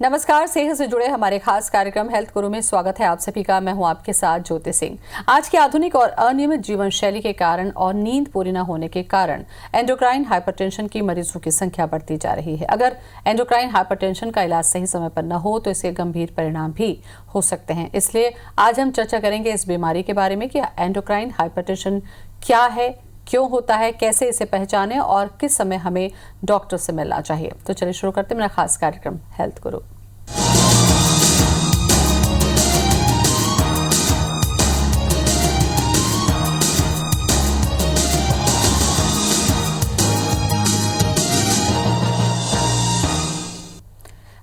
नमस्कार। सेहत से जुड़े हमारे खास कार्यक्रम हेल्थ गुरु में स्वागत है आप सभी का। मैं हूं आपके साथ ज्योति सिंह। आज की आधुनिक और अनियमित जीवन शैली के कारण और नींद पूरी न होने के कारण एंडोक्राइन हाइपरटेंशन की मरीजों की संख्या बढ़ती जा रही है। अगर एंडोक्राइन हाइपरटेंशन का इलाज सही समय पर न हो तो इसके गंभीर परिणाम भी हो सकते हैं। इसलिए आज हम चर्चा करेंगे इस बीमारी के बारे में कि एंडोक्राइन हाइपरटेंशन क्या है, क्यों होता है, कैसे इसे पहचानें और किस समय हमें डॉक्टर से मिलना चाहिए। तो चलिए शुरू करते हैं मेरा खास कार्यक्रम हेल्थ गुरु।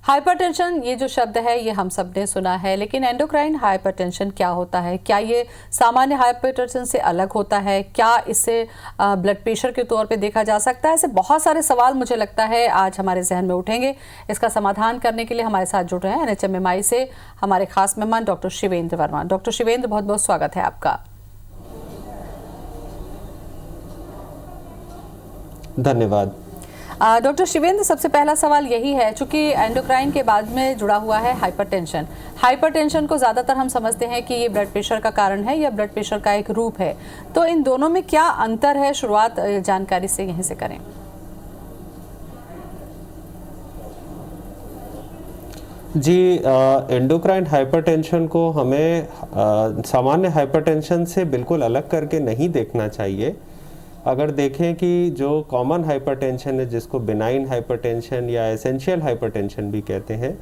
हाइपरटेंशन ये जो शब्द है ये हम सब ने सुना है, लेकिन एंडोक्राइन हाइपरटेंशन क्या होता है? क्या ये सामान्य हाइपरटेंशन से अलग होता है? क्या इससे ब्लड प्रेशर के तौर पे देखा जा सकता है? ऐसे बहुत सारे सवाल मुझे लगता है आज हमारे जहन में उठेंगे। इसका समाधान करने के लिए हमारे साथ जुड़ रहे हैं NHMMI से हमारे खास मेहमान डॉक्टर शिवेंद्र वर्मा। डॉक्टर शिवेंद्र, बहुत बहुत स्वागत है आपका। धन्यवाद। डॉक्टर शिवेंद्र, सबसे पहला सवाल यही है, चूंकि एंडोक्राइन के बाद में जुड़ा हुआ है हाइपरटेंशन। हाइपरटेंशन को ज़्यादातर हम समझते हैं कि ये ब्लड प्रेशर का कारण है या ब्लड प्रेशर का एक रूप है, तो इन दोनों में क्या अंतर है? शुरुआत जानकारी से यहीं से करें। जी, एंडोक्राइन हाइपरटेंशन को हमें सामान्य हाइपरटेंशन से बिल्कुल अलग करके नहीं देखना चाहिए। अगर देखें कि जो कॉमन हाइपरटेंशन है, जिसको बिनाइन हाइपरटेंशन या एसेंशियल हाइपरटेंशन भी कहते हैं,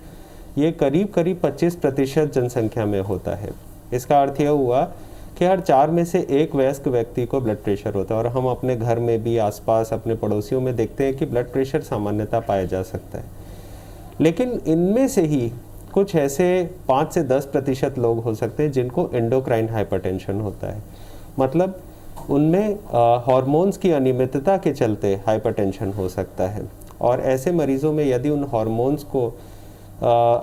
ये करीब 25% जनसंख्या में होता है। इसका अर्थ यह हुआ कि हर 4 में से 1 वयस्क व्यक्ति को ब्लड प्रेशर होता है और हम अपने घर में भी, आसपास अपने पड़ोसियों में देखते हैं कि ब्लड प्रेशर सामान्यतः पाया जा सकता है। लेकिन इनमें से ही कुछ ऐसे 5 से 10% लोग हो सकते हैं जिनको एंडोक्राइन हाइपरटेंशन होता है। मतलब उनमें हार्मोन्स की अनियमितता के चलते हाइपरटेंशन हो सकता है। और ऐसे मरीज़ों में यदि उन हार्मोन्स को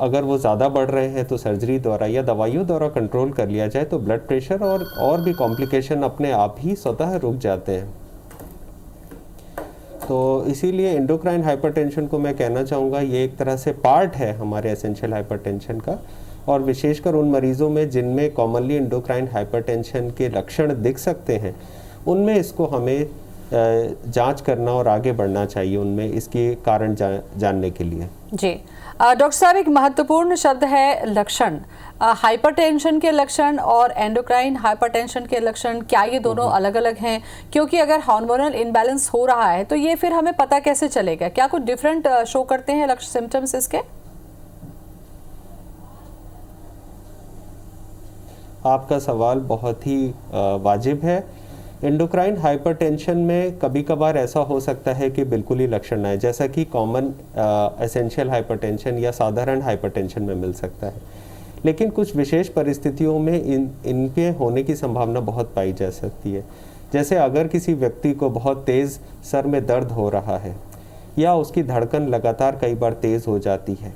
अगर वो ज़्यादा बढ़ रहे हैं तो सर्जरी द्वारा या दवाइयों द्वारा कंट्रोल कर लिया जाए तो ब्लड प्रेशर और भी कॉम्प्लिकेशन अपने आप ही स्वतः रुक जाते हैं। तो इसीलिए एंडोक्राइन हाइपरटेंशन को मैं कहना चाहूँगा ये एक तरह से पार्ट है हमारे एसेंशियल हाइपरटेंशन का, और विशेषकर उन मरीज़ों में जिनमें कॉमनली एंडोक्राइन हाइपरटेंशन के लक्षण दिख सकते हैं, उनमें इसको हमें जांच करना और आगे बढ़ना चाहिए उनमें इसके कारण जानने के लिए। जी डॉक्टर साहब, एक महत्वपूर्ण शब्द है लक्षण। हाइपरटेंशन के लक्षण और एंडोक्राइन हाइपरटेंशन के लक्षण, क्या ये दोनों अलग अलग हैं? क्योंकि अगर हार्मोनल इम्बैलेंस हो रहा है तो ये फिर हमें पता कैसे चलेगा? क्या कुछ डिफरेंट शो करते हैं लक्षण, सिम्टम्स इसके? आपका सवाल बहुत ही वाजिब है। एंडोक्राइन हाइपरटेंशन में कभी कभार ऐसा हो सकता है कि बिल्कुल ही लक्षण ना आए, जैसा कि कॉमन एसेंशियल हाइपरटेंशन या साधारण हाइपरटेंशन में मिल सकता है। लेकिन कुछ विशेष परिस्थितियों में इनके होने की संभावना बहुत पाई जा सकती है। जैसे अगर किसी व्यक्ति को बहुत तेज़ सर में दर्द हो रहा है या उसकी धड़कन लगातार कई बार तेज़ हो जाती है,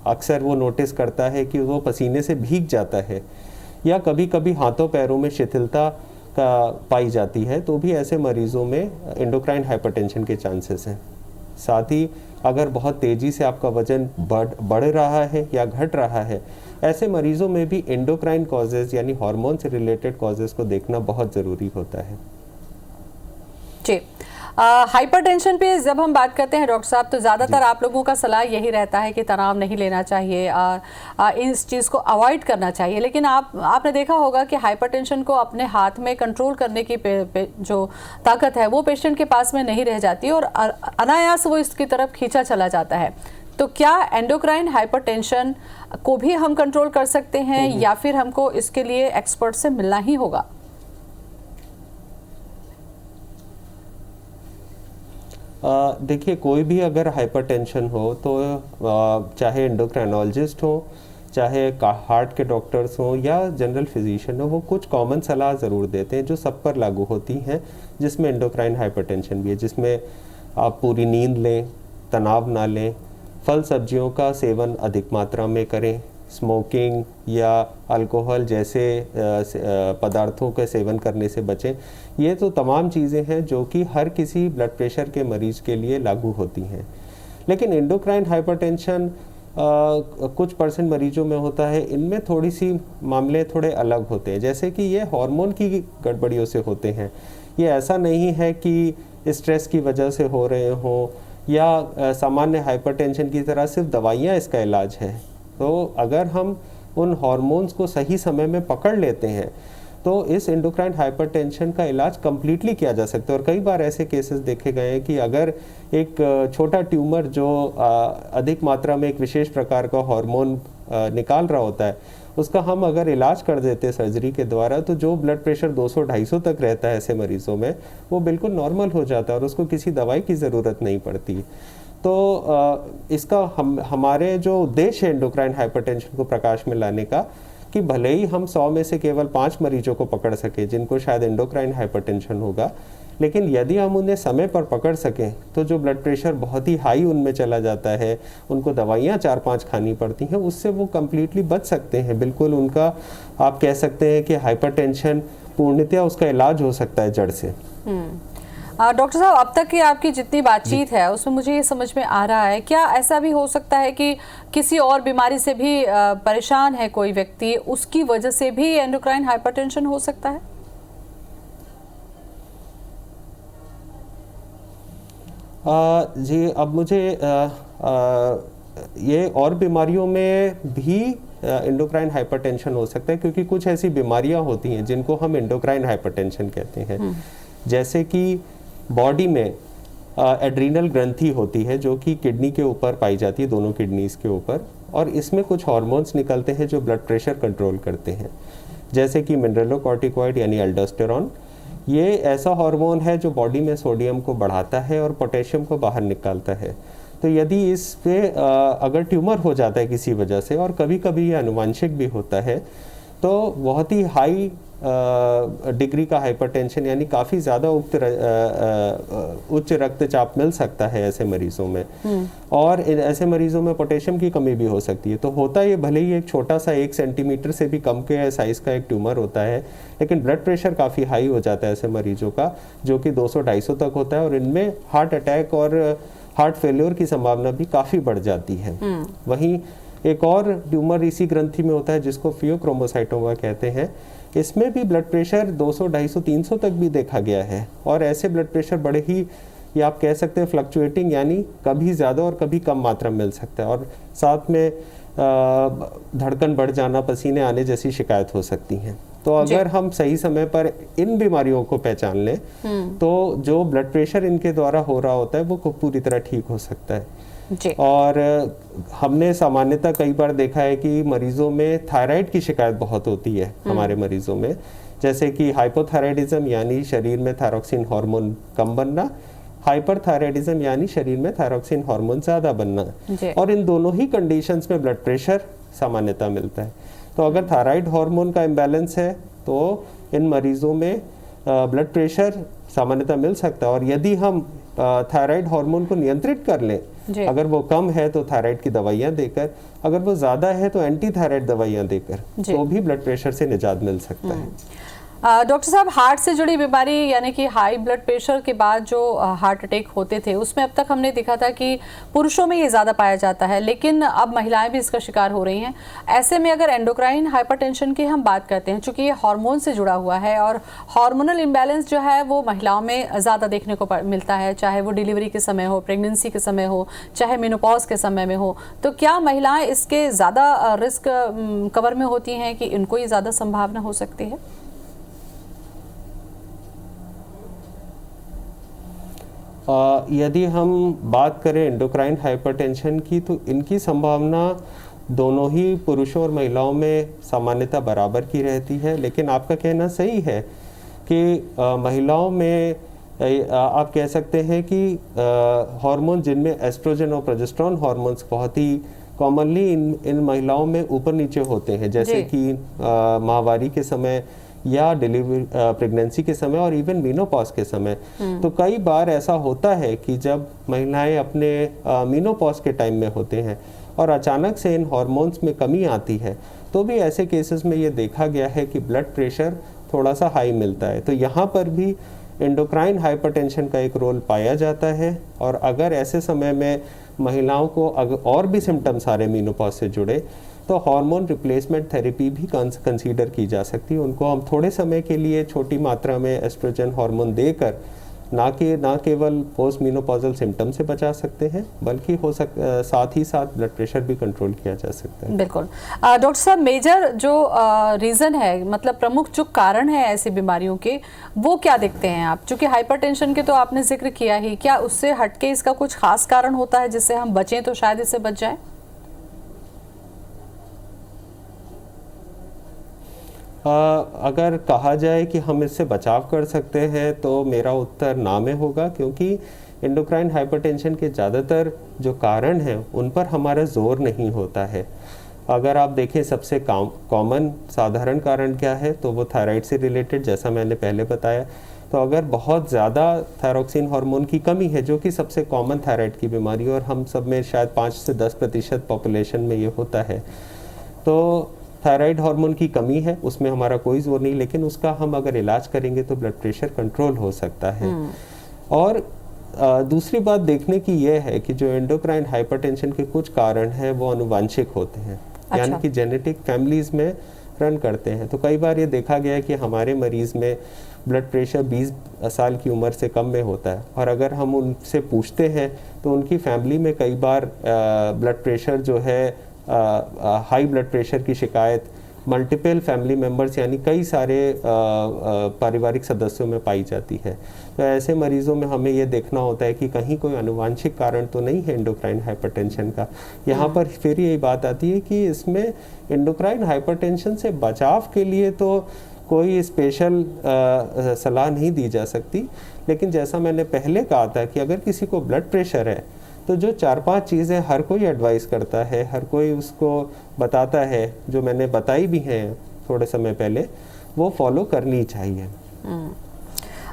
अक्सर वो नोटिस करता है कि वो पसीने से भीग जाता है, या कभी कभी हाथों पैरों में शिथिलता का पाई जाती है, तो भी ऐसे मरीज़ों में एंडोक्राइन हाइपरटेंशन के चांसेस हैं। साथ ही अगर बहुत तेज़ी से आपका वजन बढ़ रहा है या घट रहा है, ऐसे मरीज़ों में भी एंडोक्राइन कॉजेज़ यानी हार्मोन से रिलेटेड कॉजेज़ को देखना बहुत ज़रूरी होता है। जी, हाइपरटेंशन पे जब हम बात करते हैं डॉक्टर साहब, तो ज़्यादातर आप लोगों का सलाह यही रहता है कि तनाव नहीं लेना चाहिए, इस चीज़ को अवॉइड करना चाहिए। लेकिन आपने देखा होगा कि हाइपरटेंशन को अपने हाथ में कंट्रोल करने की जो ताकत है वो पेशेंट के पास में नहीं रह जाती और अनायास वो इसकी तरफ खींचा चला जाता है। तो क्या एंडोक्राइन हाइपरटेंशन को भी हम कंट्रोल कर सकते हैं या फिर हमको इसके लिए एक्सपर्ट से मिलना ही होगा? देखिए, कोई भी अगर हाइपरटेंशन हो तो चाहे एंडोक्राइनोलॉजिस्ट हो, चाहे हार्ट के डॉक्टर्स हों या जनरल फिजिशियन हो, वो कुछ कॉमन सलाह ज़रूर देते हैं जो सब पर लागू होती हैं, जिसमें एंडोक्राइन हाइपरटेंशन भी है। जिसमें आप पूरी नींद लें, तनाव ना लें, फल सब्जियों का सेवन अधिक मात्रा में करें, स्मोकिंग या अल्कोहल जैसे पदार्थों के सेवन करने से बचें। ये तो तमाम चीज़ें हैं जो कि हर किसी ब्लड प्रेशर के मरीज़ के लिए लागू होती हैं। लेकिन एंडोक्राइन हाइपरटेंशन कुछ परसेंट मरीजों में होता है, इनमें थोड़ी सी मामले थोड़े अलग होते हैं, जैसे कि ये हार्मोन की गड़बड़ियों से होते हैं। ये ऐसा नहीं है कि स्ट्रेस की वजह से हो रहे हों या सामान्य हाइपरटेंशन की तरह सिर्फ दवाइयाँ इसका इलाज है। तो अगर हम उन हार्मोन्स को सही समय में पकड़ लेते हैं तो इस एंडोक्राइन हाइपरटेंशन का इलाज कम्प्लीटली किया जा सकता है। और कई बार ऐसे केसेस देखे गए हैं कि अगर एक छोटा ट्यूमर जो अधिक मात्रा में एक विशेष प्रकार का हार्मोन निकाल रहा होता है, उसका हम अगर इलाज कर देते हैं सर्जरी के द्वारा, तो जो ब्लड प्रेशर 200-250 तक रहता है ऐसे मरीजों में, वो बिल्कुल नॉर्मल हो जाता है और उसको किसी दवाई की ज़रूरत नहीं पड़ती। तो इसका हमारे जो उद्देश्य है एंडोक्राइन हाइपरटेंशन को प्रकाश में लाने का, कि भले ही हम 100 में से केवल 5 मरीजों को पकड़ सके जिनको शायद एंडोक्राइन हाइपरटेंशन होगा, लेकिन यदि हम उन्हें समय पर पकड़ सकें तो जो ब्लड प्रेशर बहुत ही हाई उनमें चला जाता है, उनको दवाइयाँ 4-5 खानी पड़ती हैं, उससे वो कम्प्लीटली बच सकते हैं। बिल्कुल उनका आप कह सकते हैं कि हाइपरटेंशन पूर्णतया उसका इलाज हो सकता है जड़ से। डॉक्टर साहब, अब तक की आपकी जितनी बातचीत है उसमें मुझे ये समझ में आ रहा है, क्या ऐसा भी हो सकता है कि किसी और बीमारी से भी परेशान है कोई व्यक्ति, उसकी वजह से भी एंडोक्राइन हाइपरटेंशन हो सकता है? जी, अब मुझे ये और बीमारियों में भी एंडोक्राइन हाइपरटेंशन हो सकता है, क्योंकि कुछ ऐसी बीमारियां होती हैं जिनको हम एंडोक्राइन हाइपरटेंशन कहते हैं। जैसे कि बॉडी में एड्रीनल ग्रंथि होती है जो कि किडनी के ऊपर पाई जाती है, दोनों किडनीज के ऊपर, और इसमें कुछ हार्मोन्स निकलते हैं जो ब्लड प्रेशर कंट्रोल करते हैं, जैसे कि मिनरलोकॉर्टिकॉइड यानी एल्डोस्टेरॉन। ये ऐसा हार्मोन है जो बॉडी में सोडियम को बढ़ाता है और पोटेशियम को बाहर निकालता है। तो यदि इस पे अगर ट्यूमर हो जाता है किसी वजह से, और कभी कभी ये आनुवंशिक भी होता है, तो बहुत ही हाई डिग्री का हाइपरटेंशन यानी काफ़ी ज़्यादा उच्च रक्तचाप मिल सकता है ऐसे मरीजों में। और ऐसे मरीजों में पोटेशियम की कमी भी हो सकती है। तो होता ये भले ही एक छोटा सा 1 सेंटीमीटर से भी कम के साइज़ का एक ट्यूमर होता है, लेकिन ब्लड प्रेशर काफ़ी हाई हो जाता है ऐसे मरीजों का, जो कि 200-250 तक होता है, और इनमें हार्ट अटैक और हार्ट फेल्योर की संभावना भी काफ़ी बढ़ जाती है। वहीं एक और ट्यूमर इसी ग्रंथि में होता है जिसको फियोक्रोमोसाइटोमा कहते हैं। इसमें भी ब्लड प्रेशर 200, 250, 300 तक भी देखा गया है, और ऐसे ब्लड प्रेशर बड़े ही, ये आप कह सकते हैं फ्लक्चुएटिंग, यानी कभी ज़्यादा और कभी कम मात्रा में मिल सकता है, और साथ में धड़कन बढ़ जाना, पसीने आने जैसी शिकायत हो सकती हैं। तो अगर हम सही समय पर इन बीमारियों को पहचान लें तो जो ब्लड प्रेशर इनके द्वारा हो रहा होता है वो पूरी तरह ठीक हो सकता है। जी। और हमने सामान्यतः कई बार देखा है कि मरीजों में थायराइड की शिकायत बहुत होती है हमारे मरीजों में, जैसे कि हाइपोथायराइडिज्म यानी शरीर में थायरॉक्सिन हार्मोन कम बनना, हाइपरथायराइडिज्म यानी शरीर में थायरॉक्सिन हार्मोन ज़्यादा बनना, और इन दोनों ही कंडीशंस में ब्लड प्रेशर सामान्यतः मिलता है। तो अगर थायराइड हार्मोन का इम्बैलेंस है तो इन मरीजों में ब्लड प्रेशर सामान्यतः मिल सकता है, और यदि हम थायराइड हार्मोन को नियंत्रित कर लें, अगर वो कम है तो थायराइड की दवाइयाँ देकर, अगर वो ज़्यादा है तो एंटी थायराइड दवाइयाँ देकर, तो भी ब्लड प्रेशर से निजात मिल सकता है। डॉक्टर साहब, हार्ट से जुड़ी बीमारी यानी कि हाई ब्लड प्रेशर के बाद जो हार्ट अटैक होते थे, उसमें अब तक हमने देखा था कि पुरुषों में ये ज़्यादा पाया जाता है, लेकिन अब महिलाएं भी इसका शिकार हो रही हैं। ऐसे में अगर एंडोक्राइन हाइपरटेंशन की हम बात करते हैं, चूंकि ये हार्मोन से जुड़ा हुआ है और हार्मोनल इम्बैलेंस जो है वो महिलाओं में ज़्यादा देखने को मिलता है, चाहे वो डिलीवरी के समय हो, प्रेगनेंसी के समय हो, चाहे मेनोपॉज के समय में हो, तो क्या महिलाएँ इसके ज़्यादा रिस्क कवर में होती हैं कि इनको ये ज़्यादा संभावना हो सकती है? यदि हम बात करें एंडोक्राइन हाइपरटेंशन की, तो इनकी संभावना दोनों ही पुरुषों और महिलाओं में सामान्यतः बराबर की रहती है। लेकिन आपका कहना सही है कि महिलाओं में आप कह सकते हैं कि हार्मोन जिनमें एस्ट्रोजन और प्रोजेस्टेरोन हार्मोन्स बहुत ही कॉमनली इन महिलाओं में ऊपर नीचे होते हैं, जैसे कि माहवारी के समय या डिलीवरी प्रेगनेंसी के समय और इवन मीनोपॉज के समय। तो कई बार ऐसा होता है कि जब महिलाएं अपने मीनोपॉज के टाइम में होते हैं और अचानक से इन हार्मोन्स में कमी आती है, तो भी ऐसे केसेस में ये देखा गया है कि ब्लड प्रेशर थोड़ा सा हाई मिलता है। तो यहाँ पर भी एंडोक्राइन हाइपरटेंशन का एक रोल पाया जाता है। और अगर ऐसे समय में महिलाओं को और भी सिम्टम्स आ रहे मेनोपॉज से जुड़े तो हार्मोन रिप्लेसमेंट थेरेपी भी कंसीडर की जा सकती है। उनको हम थोड़े समय के लिए छोटी मात्रा में एस्ट्रोजन हार्मोन देकर ना केवल पोस्ट मेनोपॉजल सिम्टम से बचा सकते हैं बल्कि साथ ही साथ ब्लड प्रेशर भी कंट्रोल किया जा सकता है। बिल्कुल। डॉक्टर साहब, मेजर जो रीज़न है, मतलब प्रमुख जो कारण है ऐसी बीमारियों के, वो क्या देखते हैं आप? चूंकि हाइपरटेंशन के तो आपने जिक्र किया ही, क्या उससे हटके इसका कुछ खास कारण होता है जिससे हम बचें तो शायद इससे बच जाएं? अगर कहा जाए कि हम इससे बचाव कर सकते हैं तो मेरा उत्तर ना में होगा, क्योंकि एंडोक्राइन हाइपरटेंशन के ज़्यादातर जो कारण हैं उन पर हमारा जोर नहीं होता है। अगर आप देखें सबसे कॉमन साधारण कारण क्या है तो वो थायराइड से रिलेटेड, जैसा मैंने पहले बताया। तो अगर बहुत ज़्यादा थायरोक्सिन हार्मोन की कमी है, जो कि सबसे कॉमन थायराइड की बीमारी और हम सब में शायद 5 से 10% पॉपुलेशन में ये होता है, तो थायराइड हार्मोन की कमी है, उसमें हमारा कोई जोर नहीं, लेकिन उसका हम अगर इलाज करेंगे तो ब्लड प्रेशर कंट्रोल हो सकता है। और दूसरी बात देखने की यह है कि जो एंडोक्राइन हाइपरटेंशन के कुछ कारण हैं वो अनुवांशिक होते हैं। अच्छा। यानी कि जेनेटिक फैमिलीज में रन करते हैं। तो कई बार ये देखा गया है कि हमारे मरीज में ब्लड प्रेशर 20 साल की उम्र से कम में होता है, और अगर हम उनसे पूछते हैं तो उनकी फैमिली में कई बार ब्लड प्रेशर जो है हाई ब्लड प्रेशर की शिकायत मल्टीपल फैमिली मेंबर्स यानी कई सारे पारिवारिक सदस्यों में पाई जाती है। तो ऐसे मरीजों में हमें ये देखना होता है कि कहीं कोई आनुवांशिक कारण तो नहीं है एंडोक्राइन हाइपरटेंशन का। यहाँ पर फिर यही बात आती है कि इसमें एंडोक्राइन हाइपरटेंशन से बचाव के लिए तो कोई स्पेशल सलाह नहीं दी जा सकती, लेकिन जैसा मैंने पहले कहा था कि अगर किसी को ब्लड प्रेशर है तो जो 4-5 चीज़ें हर कोई एडवाइस करता है, हर कोई उसको बताता है, जो मैंने बताई भी हैं थोड़े समय पहले, वो फॉलो करनी चाहिए।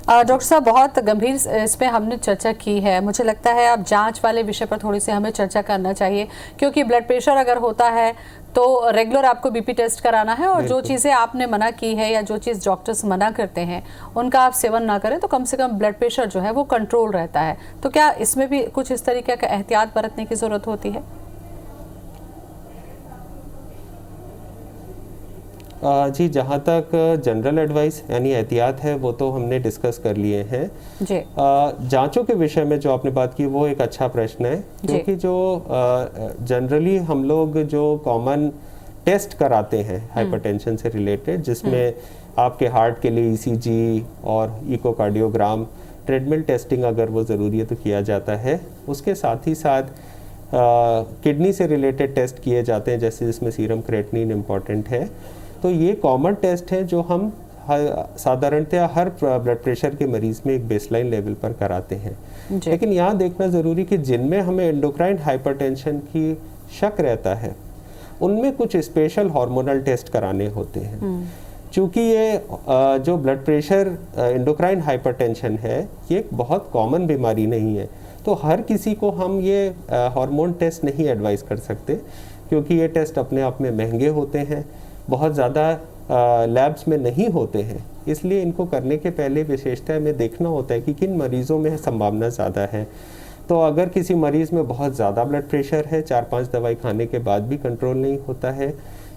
डॉक्टर साहब, बहुत गंभीर इस पे हमने चर्चा की है। मुझे लगता है अब जांच वाले विषय पर थोड़ी सी हमें चर्चा करना चाहिए, क्योंकि ब्लड प्रेशर अगर होता है तो रेगुलर आपको बीपी टेस्ट कराना है, और जो चीज़ें आपने मना की है या जो चीज़ डॉक्टर्स मना करते हैं उनका आप सेवन ना करें तो कम से कम ब्लड प्रेशर जो है वो कंट्रोल रहता है। तो क्या इसमें भी कुछ इस तरीके का एहतियात बरतने की ज़रूरत होती है? जी, जहाँ तक जनरल एडवाइस यानी एहतियात है वो तो हमने डिस्कस कर लिए हैं जी। जांचों के विषय में जो आपने बात की वो एक अच्छा प्रश्न है, क्योंकि जो जनरली हम लोग जो कॉमन टेस्ट कराते हैं हाइपरटेंशन से रिलेटेड, जिसमें आपके हार्ट के लिए ईसीजी और इकोकार्डियोग्राम, ट्रेडमिल टेस्टिंग अगर वो ज़रूरी है तो किया जाता है। उसके साथ ही साथ किडनी से रिलेटेड टेस्ट किए जाते हैं, जैसे जिसमें सीरम क्रेटिनिन इम्पॉर्टेंट है। तो ये कॉमन टेस्ट हैं जो हम साधारणतः हर ब्लड प्रेशर के मरीज में एक बेसलाइन लेवल पर कराते हैं। लेकिन यहाँ देखना ज़रूरी कि जिनमें हमें एंडोक्राइन हाइपरटेंशन की शक रहता है उनमें कुछ स्पेशल हार्मोनल टेस्ट कराने होते हैं। चूँकि ये जो ब्लड प्रेशर एंडोक्राइन हाइपरटेंशन है ये एक बहुत कॉमन बीमारी नहीं है, तो हर किसी को हम ये हार्मोन टेस्ट नहीं एडवाइस कर सकते, क्योंकि ये टेस्ट अपने आप में महंगे होते हैं, बहुत ज़्यादा लैब्स में नहीं होते हैं। इसलिए इनको करने के पहले विशेषता में देखना होता है कि किन मरीज़ों में संभावना ज़्यादा है। तो अगर किसी मरीज़ में बहुत ज़्यादा ब्लड प्रेशर है, 4-5 दवाई खाने के बाद भी कंट्रोल नहीं होता है,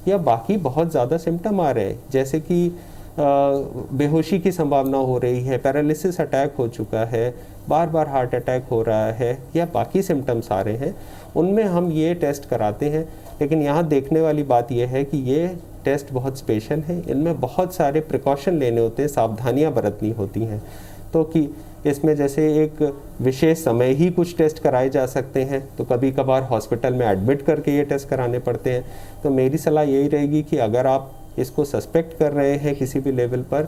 या बाकी बहुत ज़्यादा सिम्टम आ रहे हैं, जैसे कि बेहोशी की संभावना हो रही है, पैरालिसिस अटैक हो चुका है, बार बार हार्ट अटैक हो रहा है, या बाकी सिम्टम्स आ रहे हैं, उनमें हम ये टेस्ट कराते हैं। लेकिन यहाँ देखने वाली बात यह है कि ये टेस्ट बहुत स्पेशल है, इनमें बहुत सारे प्रिकॉशन लेने होते हैं, सावधानियाँ बरतनी होती हैं। तो कि इसमें जैसे एक विशेष समय ही कुछ टेस्ट कराए जा सकते हैं, तो कभी कभार हॉस्पिटल में एडमिट करके ये टेस्ट कराने पड़ते हैं। तो मेरी सलाह यही रहेगी कि अगर आप इसको सस्पेक्ट कर रहे हैं किसी भी लेवल पर,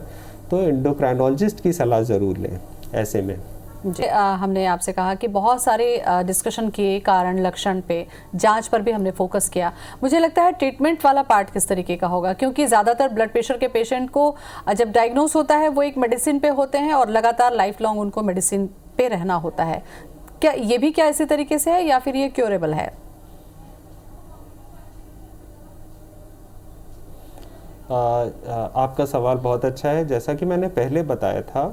तो एंडोक्राइनोलॉजिस्ट की सलाह ज़रूर लें ऐसे में। जी, हमने आपसे कहा कि बहुत सारे डिस्कशन किए कारण लक्षण पे, जांच पर भी हमने फोकस किया। मुझे लगता है ट्रीटमेंट वाला पार्ट किस तरीके का होगा, क्योंकि ज़्यादातर ब्लड प्रेशर के पेशेंट को जब डायग्नोस होता है वो एक मेडिसिन पे होते हैं और लगातार लाइफ लॉन्ग उनको मेडिसिन पे रहना होता है। क्या ये भी क्या इसी तरीके से है या फिर ये क्योरेबल है? आपका सवाल बहुत अच्छा है। जैसा कि मैंने पहले बताया था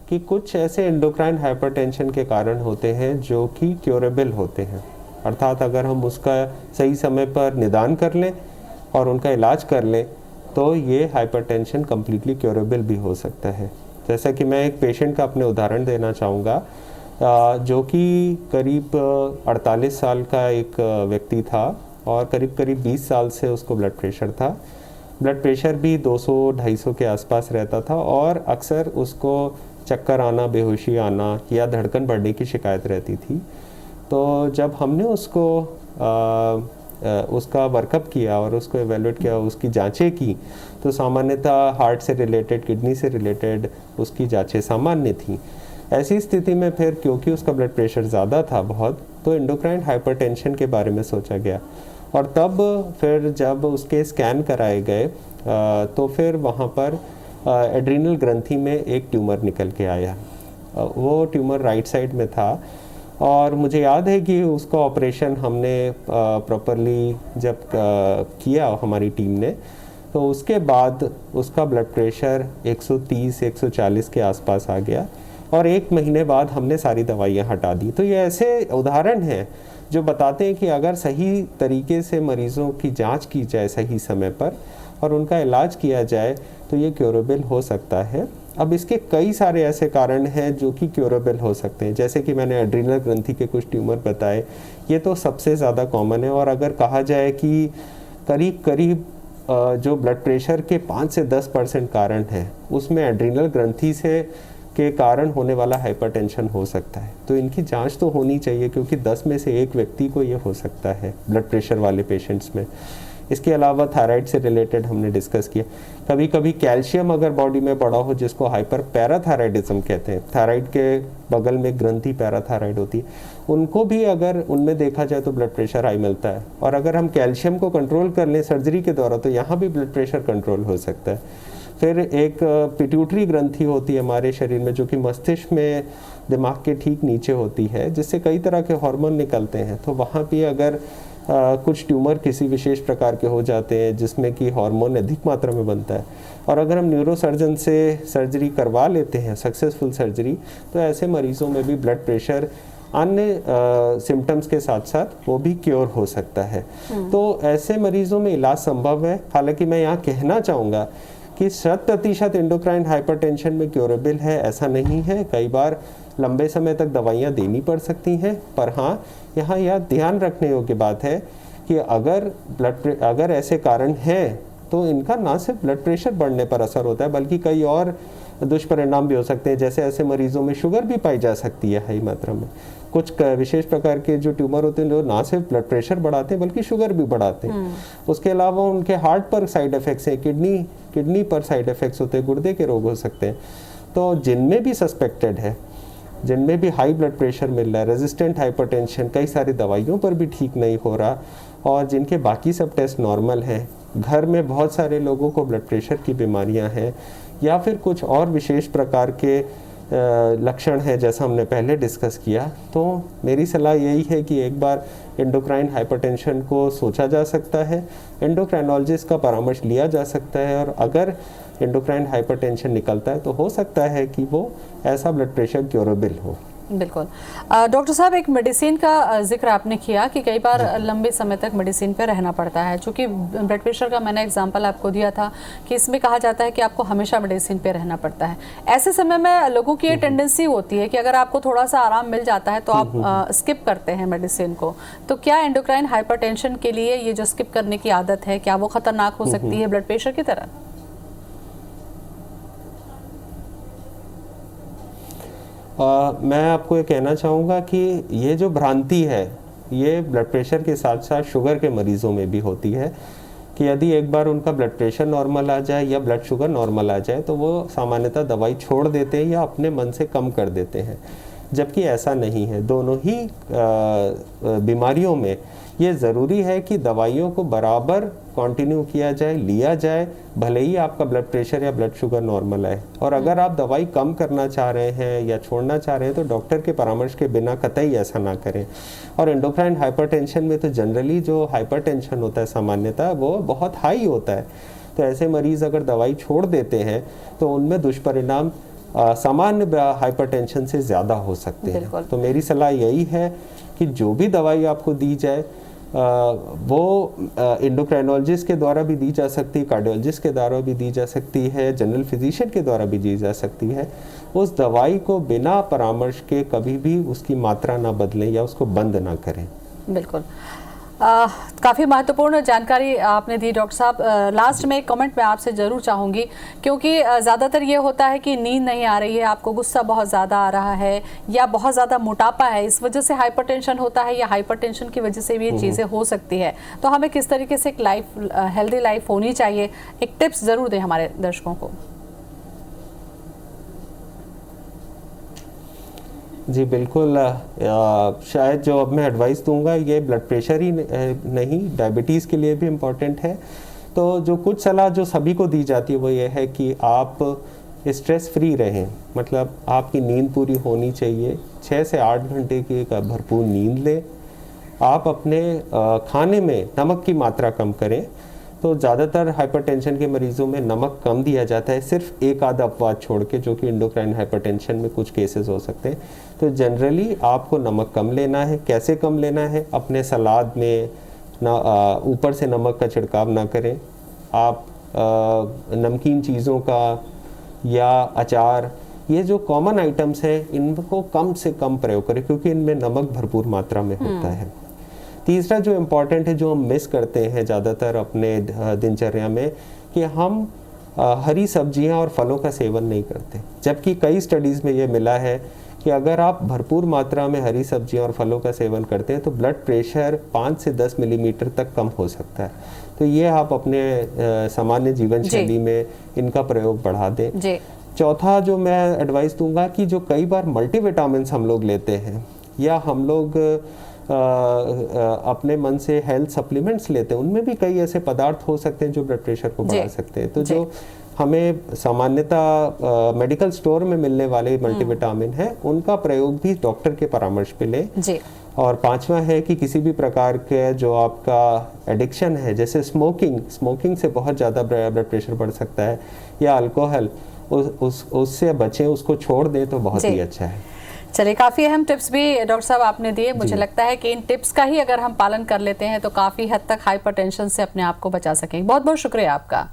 कि कुछ ऐसे एंडोक्राइन हाइपरटेंशन के कारण होते हैं जो कि क्योरेबल होते हैं, अर्थात अगर हम उसका सही समय पर निदान कर लें और उनका इलाज कर लें तो ये हाइपरटेंशन कम्प्लीटली क्योरेबल भी हो सकता है। जैसा कि मैं एक पेशेंट का अपने उदाहरण देना चाहूँगा, जो कि करीब 48 साल का एक व्यक्ति था और करीब 20 साल से उसको ब्लड प्रेशर था। ब्लड प्रेशर भी 200-250 के आसपास रहता था और अक्सर उसको चक्कर आना, बेहोशी आना या धड़कन बढ़ने की शिकायत रहती थी। तो जब हमने उसको उसका वर्कअप किया और उसको एवेल्यूएट किया, उसकी जांचें की, तो सामान्यतः हार्ट से रिलेटेड, किडनी से रिलेटेड उसकी जांचें सामान्य थी। ऐसी स्थिति में फिर क्योंकि उसका ब्लड प्रेशर ज़्यादा था बहुत, तो एंडोक्राइन हाइपरटेंशन के बारे में सोचा गया और तब फिर जब उसके स्कैन कराए गए तो फिर वहाँ पर एड्रीनल ग्रंथि में एक ट्यूमर निकल के आया। वो ट्यूमर राइट साइड में था और मुझे याद है कि उसका ऑपरेशन हमने प्रॉपरली जब किया हमारी टीम ने, तो उसके बाद उसका ब्लड प्रेशर 130-140 के आसपास आ गया और 1 महीने बाद हमने सारी दवाइयाँ हटा दी। तो ये ऐसे उदाहरण हैं जो बताते हैं कि अगर सही तरीके से मरीज़ों की जांच की जाए सही समय पर और उनका इलाज किया जाए तो ये क्योरेबल हो सकता है। अब इसके कई सारे ऐसे कारण हैं जो कि क्योरेबल हो सकते हैं, जैसे कि मैंने एड्रीनल ग्रंथि के कुछ ट्यूमर बताए, ये तो सबसे ज़्यादा कॉमन है। और अगर कहा जाए कि करीब जो ब्लड प्रेशर के 5 से 10% कारण है, उसमें एड्रीनल ग्रंथि से के कारण होने वाला हाइपरटेंशन हो सकता है। तो इनकी जांच तो होनी चाहिए क्योंकि 10 में से 1 व्यक्ति को ये हो सकता है ब्लड प्रेशर वाले पेशेंट्स में। इसके अलावा थायराइड से रिलेटेड हमने डिस्कस किया। कभी कभी कैल्शियम अगर बॉडी में बढ़ा हो, जिसको हाइपर पैराथायराइडिज्म कहते हैं, थायराइड के बगल में ग्रंथि पैराथायराइड होती है, उनको भी अगर उनमें देखा जाए तो ब्लड प्रेशर हाई मिलता है। और अगर हम कैल्शियम को कंट्रोल कर लें सर्जरी के द्वारा तो यहाँ भी ब्लड प्रेशर कंट्रोल हो सकता है। फिर एक पिट्यूटरी ग्रंथि होती है हमारे शरीर में जो कि मस्तिष्क में दिमाग के ठीक नीचे होती है, जिससे कई तरह के हार्मोन निकलते हैं। तो वहाँ भी अगर कुछ ट्यूमर किसी विशेष प्रकार के हो जाते हैं जिसमें कि हार्मोन अधिक मात्रा में बनता है और अगर हम न्यूरोसर्जन से सर्जरी करवा लेते हैं, सक्सेसफुल सर्जरी, तो ऐसे मरीज़ों में भी ब्लड प्रेशर अन्य सिम्टम्स के साथ साथ वो भी क्योर हो सकता है। तो ऐसे मरीज़ों में इलाज संभव है। हालांकि मैं यहाँ कहना चाहूँगा कि 100% एंडोक्राइन हाइपरटेंशन में क्योरेबल है ऐसा नहीं है। कई बार लंबे समय तक दवाइयाँ देनी पड़ सकती हैं, पर हाँ यहाँ यह ध्यान रखने योग्य बात है कि अगर ऐसे कारण हैं तो इनका ना सिर्फ ब्लड प्रेशर बढ़ने पर असर होता है बल्कि कई और दुष्परिणाम भी हो सकते हैं। जैसे ऐसे मरीजों में शुगर भी पाई जा सकती है हाई मात्रा में। कुछ विशेष प्रकार के जो ट्यूमर होते हैं जो ना सिर्फ ब्लड प्रेशर बढ़ाते हैं बल्कि शुगर भी बढ़ाते हैं। उसके अलावा उनके हार्ट पर साइड इफेक्ट्स हैं, किडनी पर साइड इफेक्ट्स होते हैं, गुर्दे के रोग हो सकते हैं। तो जिनमें भी सस्पेक्टेड है, जिनमें भी हाई ब्लड प्रेशर मिल रहा है, रेजिस्टेंट हाइपरटेंशन कई सारी दवाइयों पर भी ठीक नहीं हो रहा और जिनके बाकी सब टेस्ट नॉर्मल हैं, घर में बहुत सारे लोगों को ब्लड प्रेशर की बीमारियां हैं या फिर कुछ और विशेष प्रकार के लक्षण हैं जैसा हमने पहले डिस्कस किया, तो मेरी सलाह यही है कि एक बार एंडोक्राइन हाइपरटेंशन को सोचा जा सकता है, एंडोक्राइनोलॉजिस्ट का परामर्श लिया जा सकता है और अगर एंडोक्राइन हाइपरटेंशन निकलता है तो हो सकता है कि वो ऐसा ब्लड प्रेशर क्योरेबल हो। बिल्कुल। डॉक्टर साहब, एक मेडिसिन का जिक्र आपने किया कि कई बार लंबे समय तक मेडिसिन पे रहना पड़ता है। चूँकि ब्लड प्रेशर का मैंने एग्जांपल आपको दिया था कि इसमें कहा जाता है कि आपको हमेशा मेडिसिन पे रहना पड़ता है। ऐसे समय में लोगों की ये टेंडेंसी होती है कि अगर आपको थोड़ा सा आराम मिल जाता है तो आप स्किप करते हैं मेडिसिन को। तो क्या एंडोक्राइन हाइपरटेंशन के लिए ये जो स्किप करने की आदत है, क्या वो खतरनाक हो सकती है ब्लड प्रेशर की तरह? मैं आपको ये कहना चाहूँगा कि ये जो भ्रांति है ये ब्लड प्रेशर के साथ साथ शुगर के मरीज़ों में भी होती है कि यदि एक बार उनका ब्लड प्रेशर नॉर्मल आ जाए या ब्लड शुगर नॉर्मल आ जाए तो वो सामान्यतः दवाई छोड़ देते हैं या अपने मन से कम कर देते हैं, जबकि ऐसा नहीं है। दोनों ही बीमारियों में ये ज़रूरी है कि दवाइयों को बराबर कंटिन्यू किया जाए, लिया जाए, भले ही आपका ब्लड प्रेशर या ब्लड शुगर नॉर्मल है। और अगर आप दवाई कम करना चाह रहे हैं या छोड़ना चाह रहे हैं तो डॉक्टर के परामर्श के बिना कतई ऐसा ना करें। और एंडोक्राइन हाइपरटेंशन में तो जनरली जो हाइपरटेंशन होता है सामान्यतः वो बहुत हाई होता है, तो ऐसे मरीज़ अगर दवाई छोड़ देते हैं तो उनमें दुष्परिणाम सामान्य हाइपरटेंशन से ज़्यादा हो सकते हैं। तो मेरी सलाह यही है कि जो भी दवाई आपको दी जाए वो एंडोक्राइनोलॉजिस्ट के द्वारा भी दी जा सकती है, कार्डियोलॉजिस्ट के द्वारा भी दी जा सकती है, जनरल फिजिशियन के द्वारा भी दी जा सकती है। उस दवाई को बिना परामर्श के कभी भी उसकी मात्रा ना बदलें या उसको बंद ना करें। बिल्कुल, काफ़ी महत्वपूर्ण जानकारी आपने दी डॉक्टर साहब। लास्ट में एक कमेंट मैं आपसे ज़रूर चाहूँगी, क्योंकि ज़्यादातर ये होता है कि नींद नहीं आ रही है, आपको गुस्सा बहुत ज़्यादा आ रहा है या बहुत ज़्यादा मोटापा है, इस वजह से हाइपरटेंशन होता है या हाइपरटेंशन की वजह से भी ये चीज़ें हो सकती है। तो हमें किस तरीके से एक हेल्दी लाइफ होनी चाहिए, एक टिप्स ज़रूर दें हमारे दर्शकों को। जी बिल्कुल, शायद जो अब मैं एडवाइस दूंगा ये ब्लड प्रेशर ही नहीं, डायबिटीज़ के लिए भी इम्पॉर्टेंट है। तो जो कुछ सलाह जो सभी को दी जाती है वो ये है कि आप स्ट्रेस फ्री रहें, मतलब आपकी नींद पूरी होनी चाहिए, 6 से 8 घंटे की भरपूर नींद लें। आप अपने खाने में नमक की मात्रा कम करें। तो ज़्यादातर हाइपरटेंशन के मरीज़ों में नमक कम दिया जाता है, सिर्फ एक आधा अपवाद छोड़ के, जो कि एंडोक्राइन हाइपरटेंशन में कुछ केसेस हो सकते हैं। तो जनरली आपको नमक कम लेना है। कैसे कम लेना है? अपने सलाद में ऊपर से नमक का छिड़काव ना करें। आप नमकीन चीज़ों का या अचार, ये जो कॉमन आइटम्स हैं इनको कम से कम प्रयोग करें, क्योंकि इनमें नमक भरपूर मात्रा में होता है। तीसरा जो इम्पॉर्टेंट है, जो हम मिस करते हैं ज़्यादातर अपने दिनचर्या में, कि हम हरी सब्जियां और फलों का सेवन नहीं करते, जबकि कई स्टडीज़ में ये मिला है कि अगर आप भरपूर मात्रा में हरी सब्जियां और फलों का सेवन करते हैं तो ब्लड प्रेशर 5 से 10 मिलीमीटर तक कम हो सकता है। तो ये आप अपने सामान्य जीवन शैली में इनका प्रयोग बढ़ा दें। चौथा जो मैं एडवाइस दूंगा कि जो कई बार मल्टीविटामिन्स हम लोग लेते हैं या हम लोग अपने मन से हेल्थ सप्लीमेंट्स लेते हैं, उनमें भी कई ऐसे पदार्थ हो सकते हैं जो ब्लड प्रेशर को बढ़ा सकते हैं। तो जो हमें सामान्यतः मेडिकल स्टोर में मिलने वाले मल्टीविटामिन हैं, उनका प्रयोग भी डॉक्टर के परामर्श पे लें। और पांचवा है कि किसी भी प्रकार के जो आपका एडिक्शन है, जैसे स्मोकिंग से बहुत ज़्यादा ब्लड प्रेशर बढ़ सकता है, या अल्कोहल, उससे बचें, उसको छोड़ दें तो बहुत ही अच्छा है। चलिए, काफ़ी अहम टिप्स भी डॉक्टर साहब आपने दिए। मुझे लगता है कि इन टिप्स का ही अगर हम पालन कर लेते हैं तो काफ़ी हद तक हाइपरटेंशन से अपने आप को बचा सकेंगे। बहुत बहुत शुक्रिया आपका।